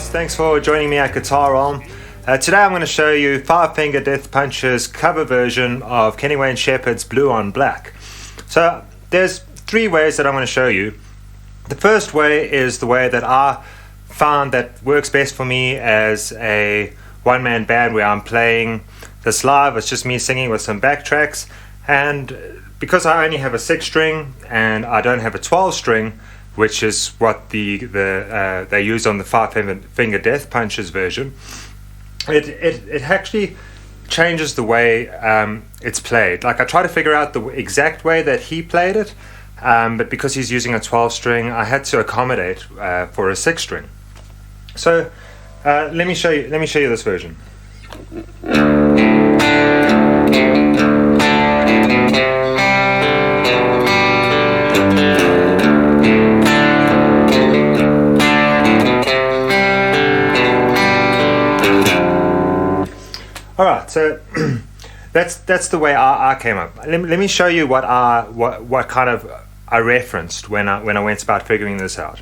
guys, thanks for joining me at GuitaRealm. Today I'm going to show you 5 Finger Death Punch's cover version of Kenny Wayne Shepherd's Blue on Black. So there's 3 ways that I'm going to show you. The first way is the way that I found that works best for me as a one-man band, where I'm playing this live. It's just me singing with some backtracks, and because I only have a 6-string and I don't have a 12-string, which is what they use on the 5 Finger Death Punch's version, it actually changes the way it's played. Like, I try to figure out the exact way that he played it, but because he's using a 12-string, I had to accommodate for a 6-string. So let me show you this version. Alright, so that's the way I came up. Let me show you what kind of I referenced when I went about figuring this out.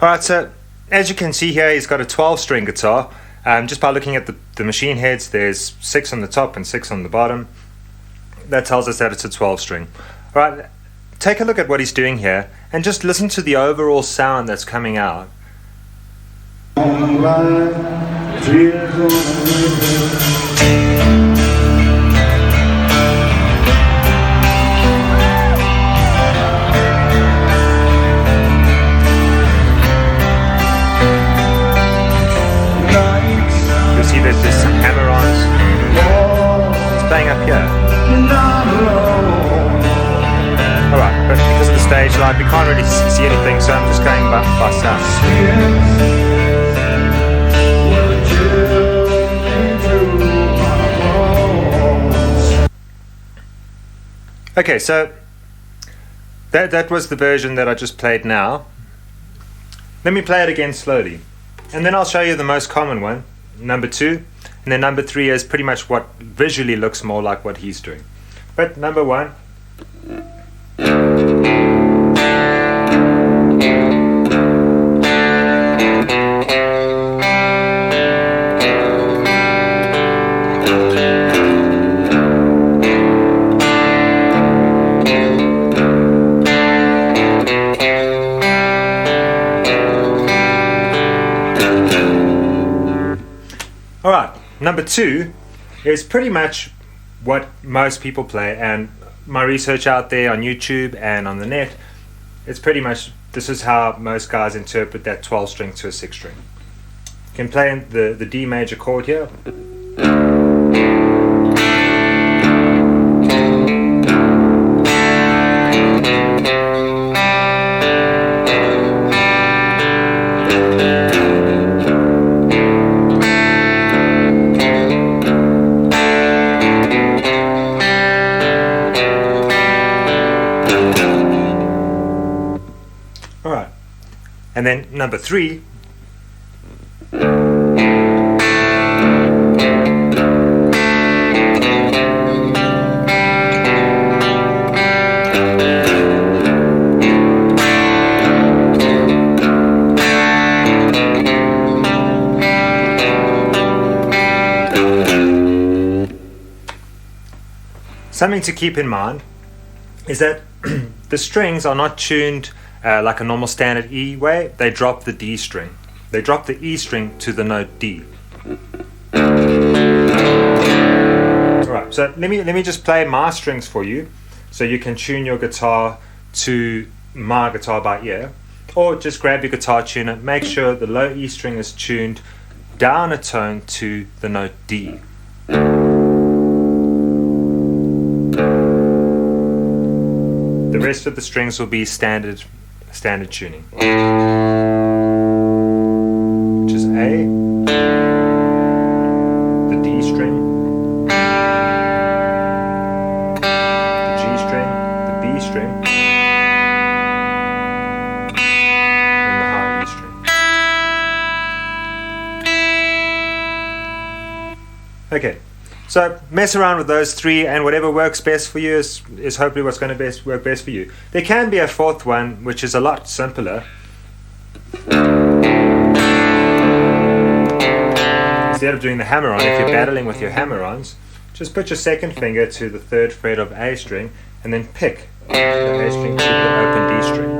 Alright, so as you can see here, he's got a 12-string guitar. Just by looking at the machine heads, there's 6 on the top and 6 on the bottom. That tells us that it's a 12-string. Alright, take a look at what he's doing here and just listen to the overall sound that's coming out. You'll see that there's some hammer-ons. It's playing up here. Alright, but because of the stage light, we can't really see anything, so I'm just going by sound. Okay, so that was the version that I just played now. Let me play it again slowly, and then I'll show you the most common one, number 2, and then number 3 is pretty much what visually looks more like what he's doing. But number 1. Alright, number 2 is pretty much what most people play, and my research out there on YouTube and on the net, it's pretty much, this is how most guys interpret that 12-string to a 6-string. You can play in the D major chord here. Alright, and then number 3. Something to keep in mind is that the strings are not tuned like a normal standard E way. They drop the D string. They drop the E string to the note D. Alright, so let me just play my strings for you, so you can tune your guitar to my guitar by ear. Or just grab your guitar tuner, make sure the low E string is tuned down a tone to the note D. The rest of the strings will be standard tuning, which is A, the D string, the G string, the B string, and the high E string. Okay, So mess around with those three, and whatever works best for you is hopefully what's going to work best for you. There can be a fourth one, which is a lot simpler. Instead of doing the hammer-on, if you're battling with your hammer-ons, just put your second finger to the third fret of A string, and then pick the A string to the open D string.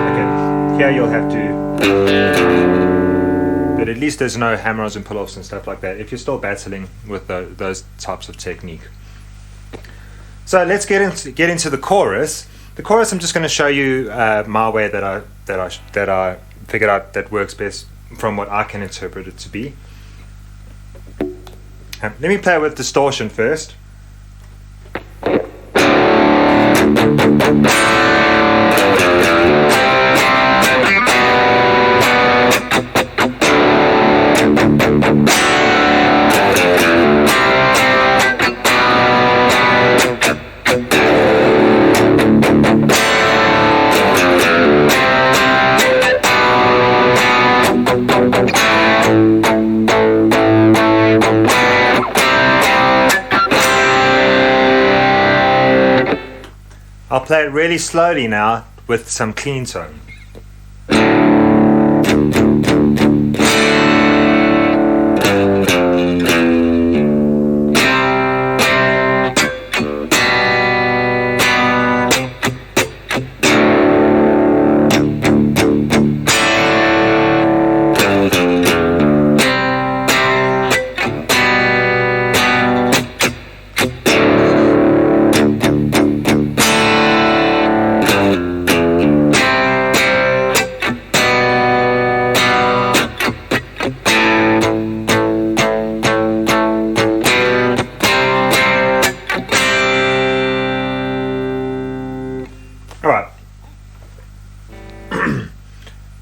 Okay, here you'll have to, but at least there's no hammer-ons and pull-offs and stuff like that if you're still battling with those types of technique. So let's get into the chorus. The chorus, I'm just going to show you my way that I figured out that works best from what I can interpret it to be. Let me play with distortion first. I'll play it really slowly now with some clean tone. Alright.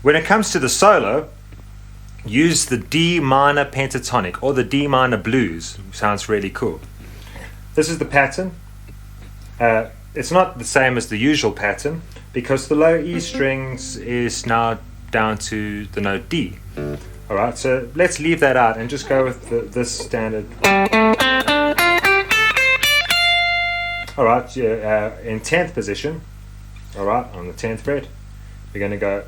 When it comes to the solo, use the D minor pentatonic or the D minor blues. Sounds really cool. This is the pattern. It's not the same as the usual pattern because the low E strings is now down to the note D. Alright, so let's leave that out and just go with this standard. Alright, in 10th position. Alright, on the 10th fret, we're going to go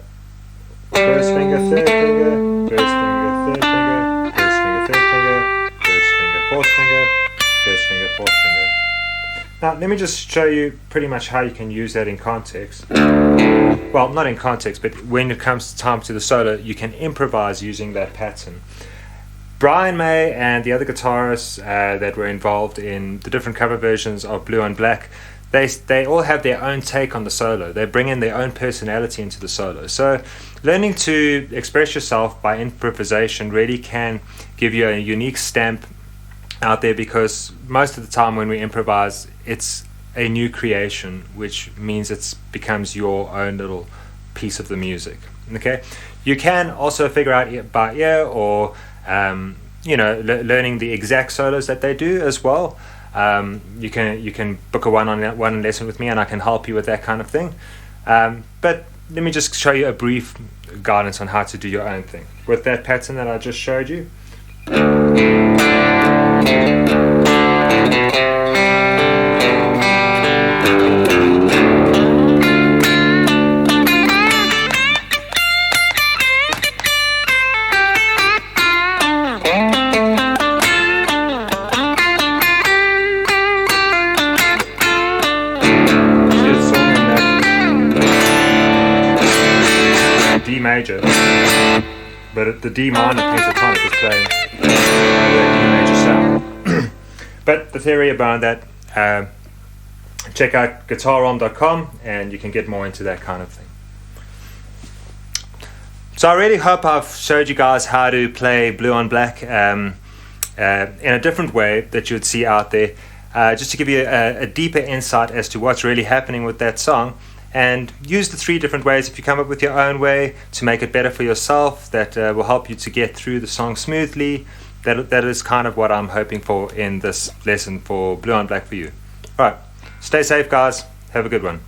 first finger, third finger, first finger, third finger, first finger, third finger, first finger, fourth finger, first finger, fourth finger. Now, let me just show you pretty much how you can use that in context. Well, not in context, but when it comes time to the solo, you can improvise using that pattern. Brian May and the other guitarists that were involved in the different cover versions of Blue on Black, they all have their own take on the solo. They bring in their own personality into the solo. So learning to express yourself by improvisation really can give you a unique stamp out there, because most of the time when we improvise, it's a new creation, which means it becomes your own little piece of the music. Okay, you can also figure out by ear or learning the exact solos that they do as well. You can book a one-on-one lesson with me, and I can help you with that kind of thing. But let me just show you a brief guidance on how to do your own thing with that pattern that I just showed you. D major, but the D minor pentatonic is playing the D major sound. But the theory about that, check out GuitarRealm.com and you can get more into that kind of thing. So I really hope I've showed you guys how to play Blue on Black in a different way that you would see out there, just to give you a deeper insight as to what's really happening with that song. And use the three different ways if you come up with your own way to make it better for yourself, that will help you to get through the song smoothly. That is kind of what I'm hoping for in this lesson for Blue on Black for you. Alright, stay safe guys, have a good one.